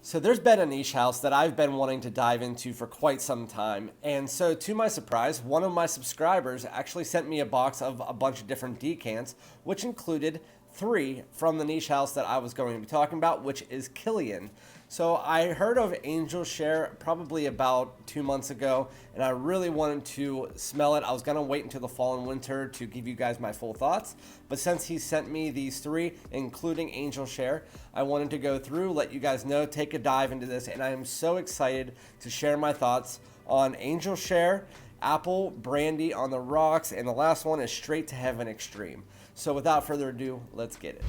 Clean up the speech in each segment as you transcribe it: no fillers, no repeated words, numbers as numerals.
So there's been a niche house that I've been wanting to dive into for quite some time. And so to my surprise, one of my subscribers actually sent me a box of a bunch of different decants, which included 3 from the niche house that I was going to be talking about, which is Killian. So I heard of Angel Share probably about 2 months ago, and I really wanted to smell it. I was gonna wait until the fall and winter to give you guys my full thoughts, but since he sent me these 3, including Angel Share, I wanted to go through, let you guys know, take a dive into this, and I am so excited to share my thoughts on Angel Share, Apple, Brandy on the rocks, and the last one is Straight to Heaven Extreme. So without further ado, let's get it.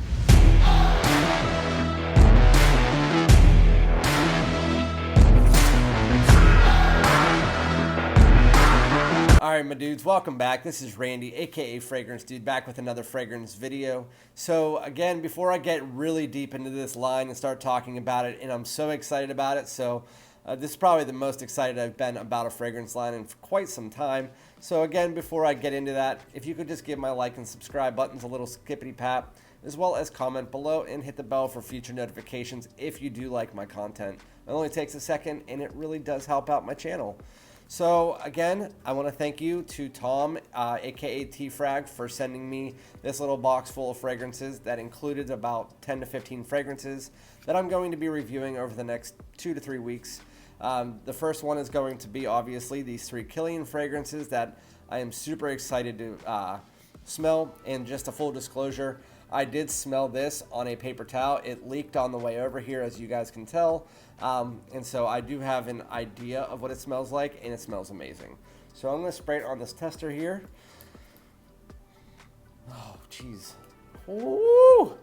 Alright my dudes, welcome back. This is Randy, aka Fragrance Dude, back with another fragrance video. So again, before I get really deep into this line and start talking about it, and I'm so excited about it, so this is probably the most excited I've been about a fragrance line in quite some time. So again, before I get into that, if you could just give my like and subscribe buttons a little skippity pap, as well as comment below and hit the bell for future notifications if you do like my content. It only takes a second and it really does help out my channel. So again, I want to thank you to Tom, aka T-Frag, for sending me this little box full of fragrances that included about 10 to 15 fragrances that I'm going to be reviewing over the next 2 to 3 weeks. The first one is going to be obviously these 3 Kilian fragrances that I am super excited to smell. And just a full disclosure, I did smell this on a paper towel. It leaked on the way over here, as you guys can tell. And so I do have an idea of what it smells like, and it smells amazing. So I'm going to spray it on this tester here. Oh, jeez. Ooh!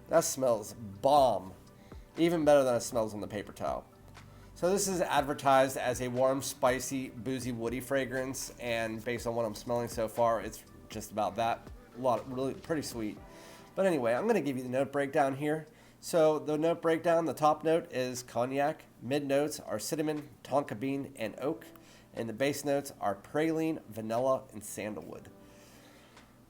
That smells bomb. Even better than it smells on the paper towel. So this is advertised as a warm, spicy, boozy, woody fragrance, and based on what I'm smelling so far, it's just about that. Really pretty sweet. But anyway, I'm going to give you the note breakdown here. So the note breakdown, the top note is cognac, mid notes are cinnamon, tonka bean, and oak, and the base notes are praline, vanilla, and sandalwood.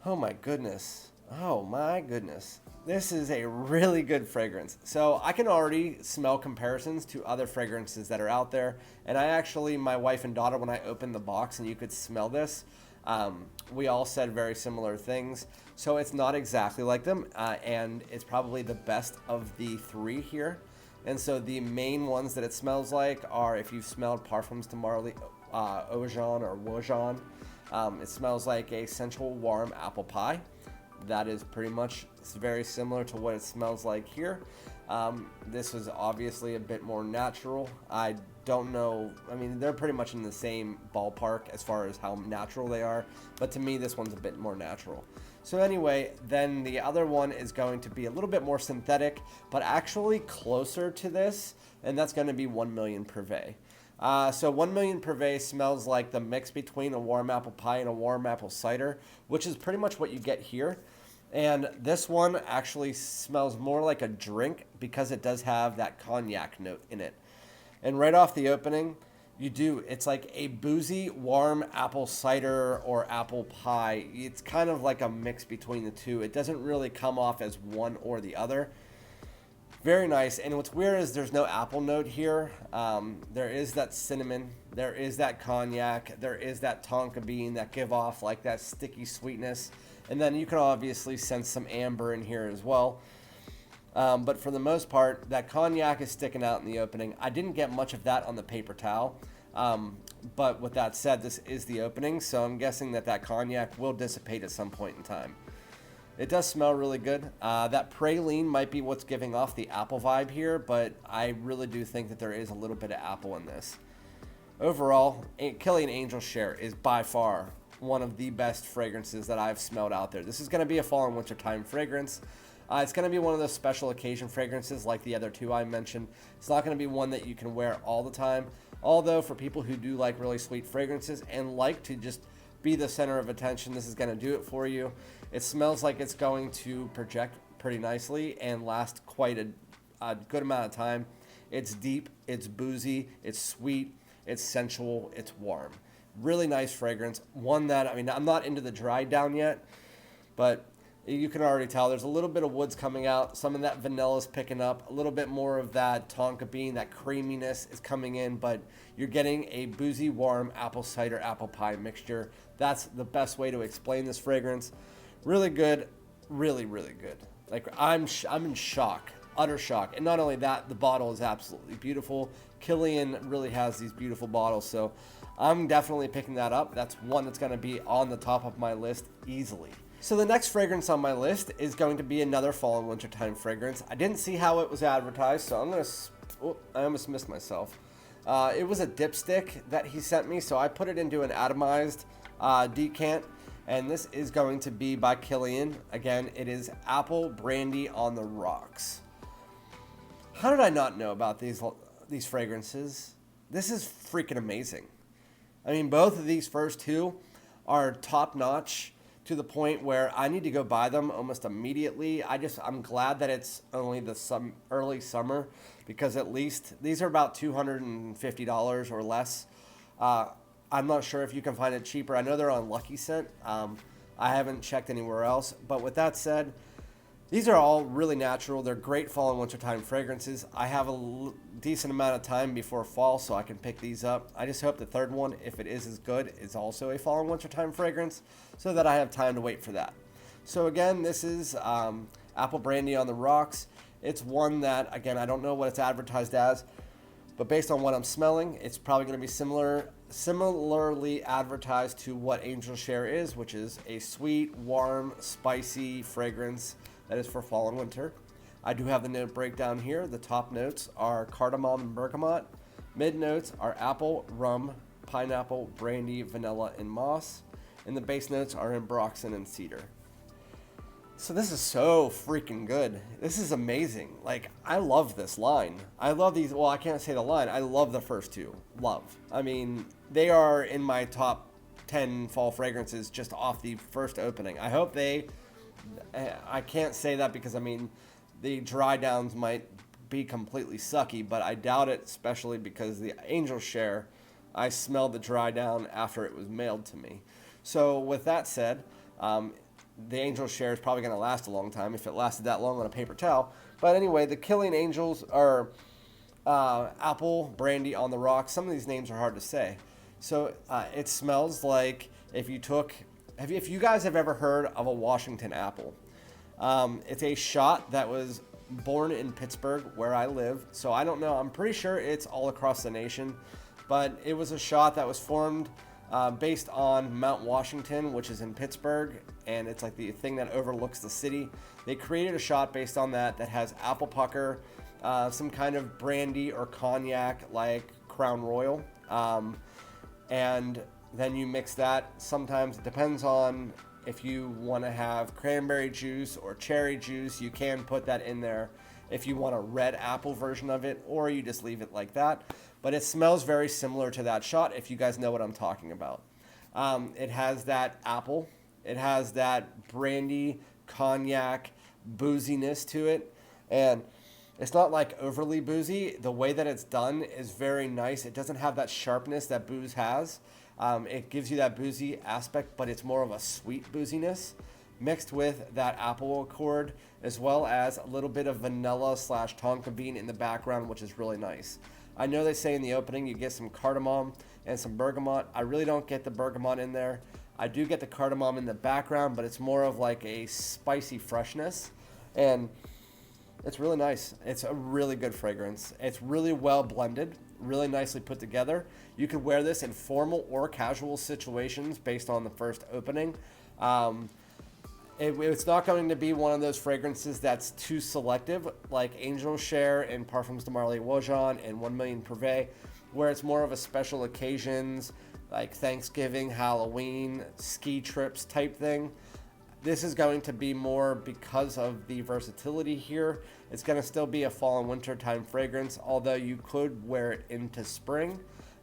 Oh my goodness. Oh my goodness. This is a really good fragrance. So I can already smell comparisons to other fragrances that are out there. And I actually, my wife and daughter, when I opened the box and you could smell this, we all said very similar things. So it's not exactly like them. And it's probably the best of the 3 here. And so the main ones that it smells like are, if you've smelled Parfums to Marley, Oajan or Oajan, it smells like a sensual warm apple pie. That is pretty much very similar to what it smells like here. This is obviously a bit more natural. I don't know, I mean, they're pretty much in the same ballpark as far as how natural they are, but to me this one's a bit more natural. So anyway, then the other one is going to be a little bit more synthetic, but actually closer to this, and that's going to be 1 Million Prive. So 1 Million Prive smells like the mix between a warm apple pie and a warm apple cider, which is pretty much what you get here. And this one actually smells more like a drink because it does have that cognac note in it. And right off the opening, it's like a boozy, warm apple cider or apple pie. It's kind of like a mix between the two. It doesn't really come off as one or the other. Very nice. And what's weird is there's no apple note here. There is that cinnamon. There is that cognac. There is that tonka bean that give off like that sticky sweetness. And then you can obviously sense some amber in here as well. But for the most part, that cognac is sticking out in the opening. I didn't get much of that on the paper towel. But with that said, this is the opening. So I'm guessing that cognac will dissipate at some point in time. It does smell really good. That praline might be what's giving off the apple vibe here, but I really do think that there is a little bit of apple in this. Overall, Kilian Angel Share is by far one of the best fragrances that I've smelled out there. This is going to be a fall and winter time fragrance. It's going to be one of those special occasion fragrances like the other 2 I mentioned. It's not going to be one that you can wear all the time. Although for people who do like really sweet fragrances and like to just be the center of attention, this is going to do it for you. It smells like it's going to project pretty nicely and last quite a good amount of time. It's deep, it's boozy, it's sweet, it's sensual, it's warm. Really nice fragrance. One that, I mean, I'm not into the dry down yet, but You can already tell there's a little bit of woods coming out. Some of that vanilla is picking up. A little bit more of that tonka bean, that creaminess is coming in, but you're getting a boozy, warm apple cider, apple pie mixture. That's the best way to explain this fragrance. Really good, really, really good. Like I'm in shock, utter shock. And not only that, the bottle is absolutely beautiful. Kilian really has these beautiful bottles, so I'm definitely picking that up. That's one that's going to be on the top of my list easily. So the next fragrance on my list is going to be another fall and wintertime fragrance. I didn't see how it was advertised, so I'm going to... I almost missed myself. It was a dipstick that he sent me, so I put it into an atomized decant, and this is going to be by Kilian. Again, it is Apple Brandy on the Rocks. How did I not know about these fragrances? This is freaking amazing. I mean, both of these first two are top-notch to the point where I need to go buy them almost immediately. I'm glad that it's only the early summer, because at least these are about $250 or less. I'm not sure if you can find it cheaper. I know they're on Lucky Scent. I haven't checked anywhere else. But with that said, these are all really natural. They're great fall and wintertime fragrances. I have a decent amount of time before fall, so I can pick these up. I just hope the third one, if it is as good, is also a fall and wintertime fragrance, so that I have time to wait for that. So again, this is Apple Brandy on the Rocks. It's one that, again, I don't know what it's advertised as, but based on what I'm smelling, it's probably going to be similarly advertised to what Angel Share is, which is a sweet, warm, spicy fragrance that is for fall and winter. I do have the note breakdown here. The top notes are cardamom and bergamot. Mid notes are apple, rum, pineapple, brandy, vanilla, and moss. And the base notes are ambroxan and cedar. So this is so freaking good. This is amazing. Like, I love this line. I love these. Well, I can't say the line. I love the first two. Love. I mean, they are in my top 10 fall fragrances just off the first opening. I hope I can't say that because, I mean, the dry downs might be completely sucky, but I doubt it, especially because the Angel Share, I smelled the dry down after it was mailed to me. So with that said, the Angel Share is probably going to last a long time if it lasted that long on a paper towel. But anyway, the Kilian Angels are Apple Brandy on the Rocks. Some of these names are hard to say. So it smells like if you guys have ever heard of a Washington apple. It's a shot that was born in Pittsburgh, where I live. So I don't know. I'm pretty sure it's all across the nation. But it was a shot that was formed based on Mount Washington, which is in Pittsburgh. And it's like the thing that overlooks the city. They created a shot based on that has apple pucker, some kind of brandy or cognac like Crown Royal. And then you mix that. Sometimes it depends on if you want to have cranberry juice or cherry juice, you can put that in there if you want a red apple version of it, or you just leave it like that. But it smells very similar to that shot, if you guys know what I'm talking about. It has that apple. It has that brandy, cognac, booziness to it. And it's not like overly boozy. The way that it's done is very nice. It doesn't have that sharpness that booze has. It gives you that boozy aspect, but it's more of a sweet booziness mixed with that apple accord, as well as a little bit of vanilla / tonka bean in the background, which is really nice. I know they say in the opening you get some cardamom and some bergamot. I really don't get the bergamot in there. I do get the cardamom in the background, but it's more of like a spicy freshness, and it's really nice. It's a really good fragrance. It's really well blended, really nicely put together. You could wear this in formal or casual situations based on the first opening. It's not going to be one of those fragrances that's too selective, like Angel Share and Parfums de Marly Oajan and 1 Million Prive, where it's more of a special occasions, like Thanksgiving, Halloween, ski trips type thing. This is going to be more because of the versatility here. It's going to still be a fall and winter time fragrance, although you could wear it into spring.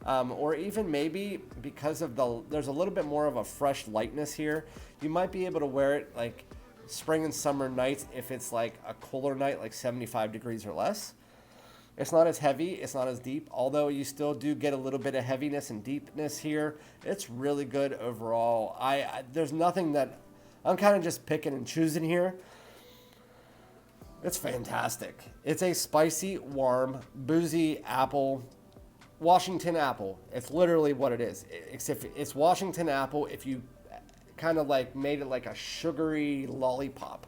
Or even maybe because of there's a little bit more of a fresh lightness here. You might be able to wear it like spring and summer nights if it's like a cooler night, like 75 degrees or less. It's not as heavy, it's not as deep, although you still do get a little bit of heaviness and deepness here. It's really good overall. There's nothing that I'm kind of just picking and choosing here. It's fantastic. It's a spicy, warm, boozy apple, Washington apple. It's literally what it is. Except it's Washington apple if you kind of like made it like a sugary lollipop.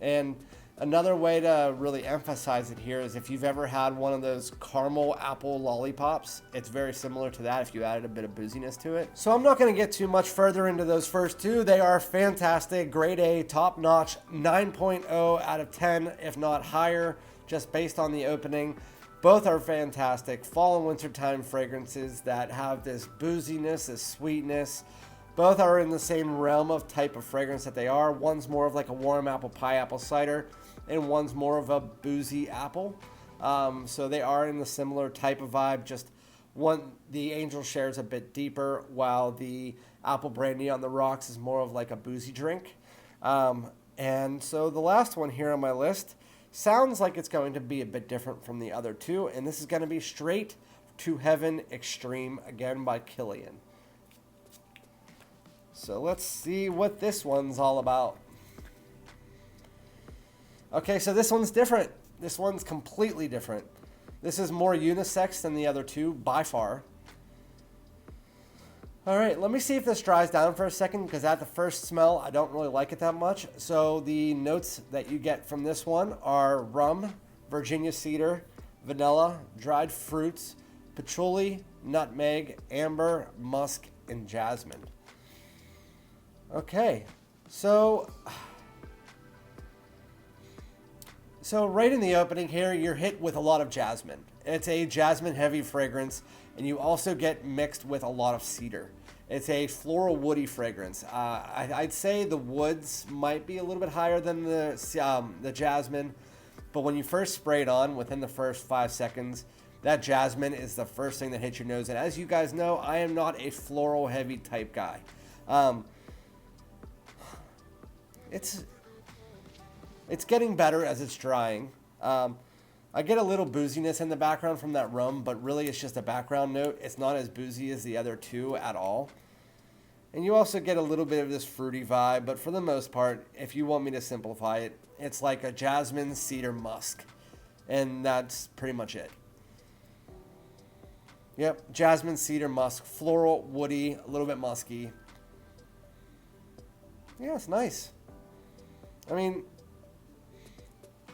And another way to really emphasize it here is if you've ever had one of those caramel apple lollipops, it's very similar to that if you added a bit of booziness to it. So I'm not going to get too much further into those first two. They are fantastic, grade A, top notch, 9.0 out of 10, if not higher, just based on the opening. Both are fantastic fall and wintertime fragrances that have this booziness, this sweetness. Both are in the same realm of type of fragrance that they are. One's more of like a warm apple pie apple cider, and one's more of a boozy apple. So they are in the similar type of vibe. Just one, the Angel Share is a bit deeper, while the Apple Brandy on the Rocks is more of like a boozy drink. And so the last one here on my list sounds like it's going to be a bit different from the other two, and this is going to be Straight to Heaven Extreme, again by Kilian. So let's see what this one's all about. Okay, so this one's different. This one's completely different. This is more unisex than the other two, by far. All right, let me see if this dries down for a second, because at the first smell, I don't really like it that much. So the notes that you get from this one are rum, Virginia cedar, vanilla, dried fruits, patchouli, nutmeg, amber, musk, and jasmine. Okay, so right in the opening here, you're hit with a lot of jasmine. It's a jasmine heavy fragrance, and you also get mixed with a lot of cedar. It's a floral woody fragrance. I'd say the woods might be a little bit higher than the jasmine, but when you first spray it on, within the first 5 seconds, that jasmine is the first thing that hits your nose. And as you guys know, I am not a floral heavy type guy. It's getting better as it's drying. I get a little booziness in the background from that rum, but really it's just a background note. It's not as boozy as the other two at all. And you also get a little bit of this fruity vibe, but for the most part, if you want me to simplify it, it's like a jasmine cedar musk. And that's pretty much it. Yep, jasmine cedar musk, floral, woody, a little bit musky. Yeah, it's nice. I mean,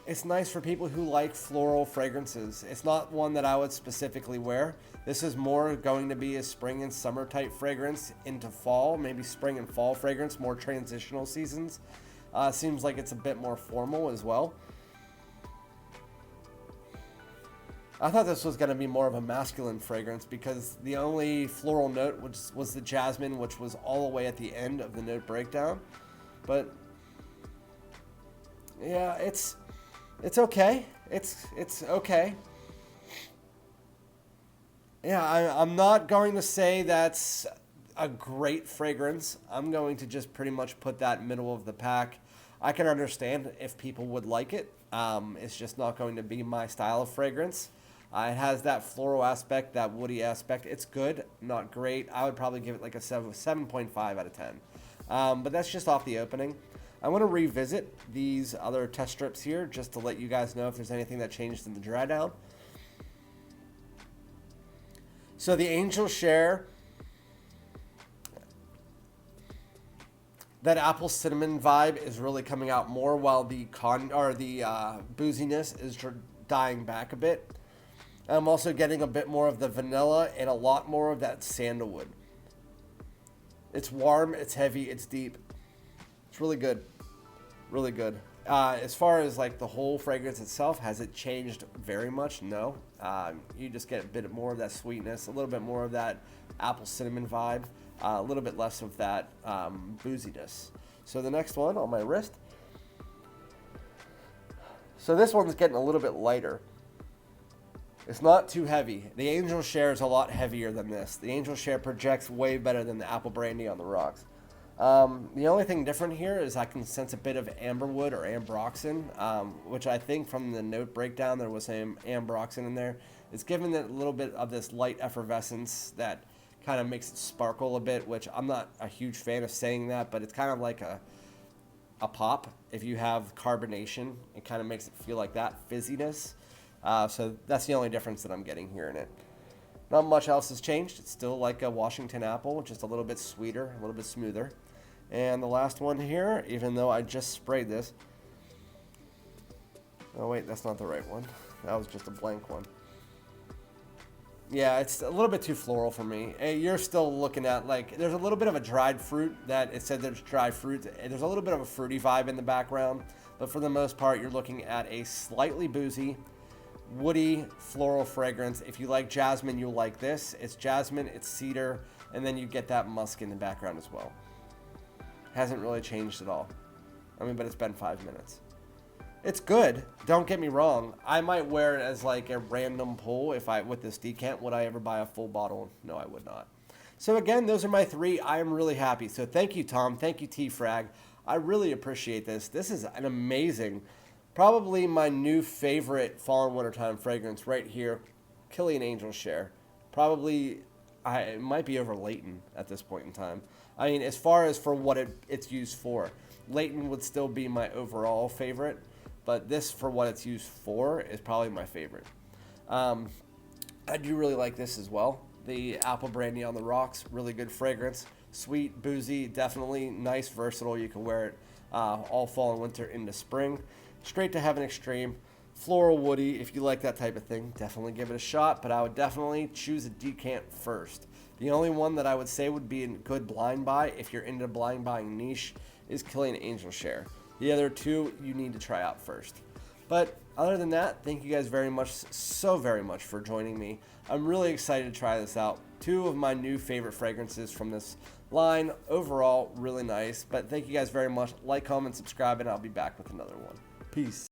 it's nice for people who like floral fragrances. It's not one that I would specifically wear. This is more going to be a spring and summer type fragrance into fall, maybe spring and fall fragrance, more transitional seasons. Seems like it's a bit more formal as well. I thought this was going to be more of a masculine fragrance because the only floral note was the jasmine, which was all the way at the end of the note breakdown. But yeah, it's okay. It's okay. Yeah, I'm not going to say that's a great fragrance. I'm going to just pretty much put that middle of the pack. I can understand if people would like it. It's just not going to be my style of fragrance. It has that floral aspect, that woody aspect. It's good, not great. I would probably give it like a 7.5 out of 10. But that's just off the opening. I want to revisit these other test strips here just to let you guys know if there's anything that changed in the dry down. So the Angel Share, that apple cinnamon vibe is really coming out more, while the booziness is dying back a bit. I'm also getting a bit more of the vanilla and a lot more of that sandalwood. It's warm, it's heavy, it's deep. It's really good. Really good. As far as like the whole fragrance itself, has it changed very much? No. You just get a bit more of that sweetness, a little bit more of that apple cinnamon vibe, a little bit less of that booziness. So the next one on my wrist. So this one's getting a little bit lighter. It's not too heavy. The Angel Share is a lot heavier than this. The Angel Share projects way better than the Apple Brandy on the Rocks. The only thing different here is I can sense a bit of amberwood or ambroxan, which I think from the note breakdown there was some ambroxan in there. It's giving it a little bit of this light effervescence that kind of makes it sparkle a bit, which I'm not a huge fan of saying that, but it's kind of like a pop. If you have carbonation, it kind of makes it feel like that fizziness. So that's the only difference that I'm getting here in it. Not much else has changed. It's still like a Washington apple, just a little bit sweeter, a little bit smoother. And the last one here, even though I just sprayed this. Oh wait, that's not the right one. That was just a blank one. Yeah, it's a little bit too floral for me. You're still looking at, like, there's a little bit of a dried fruit that it said there's dried fruit. There's a little bit of a fruity vibe in the background, but for the most part, you're looking at a slightly boozy, woody floral fragrance. If you like jasmine, you'll like this. It's jasmine, it's cedar, and then you get that musk in the background as well. Hasn't really changed at all. I mean, but it's been 5 minutes. It's good. Don't get me wrong. I might wear it as like a random pull with this decant. Would I ever buy a full bottle? No, I would not. So again, those are my 3. I am really happy. So thank you, Tom. Thank you, T-Frag. I really appreciate this. This is an amazing, probably my new favorite fall and wintertime fragrance right here. Kilian Angel Share. Probably, it might be over Leighton at this point in time. I mean, as far as for what it's used for, Leighton would still be my overall favorite. But this, for what it's used for, is probably my favorite. I do really like this as well. The Apple Brandy on the Rocks, really good fragrance. Sweet, boozy, definitely nice, versatile. You can wear it all fall and winter into spring. Straight to Heaven Extreme. Floral woody, if you like that type of thing, definitely give it a shot. But I would definitely choose a decant first. The only one that I would say would be a good blind buy, if you're into blind buying niche, is Kilian Angel Share. The other 2 you need to try out first. But other than that, thank you guys very much, so very much for joining me. I'm really excited to try this out. 2 of my new favorite fragrances from this line. Overall, really nice. But thank you guys very much. Like, comment, subscribe, and I'll be back with another one. Peace.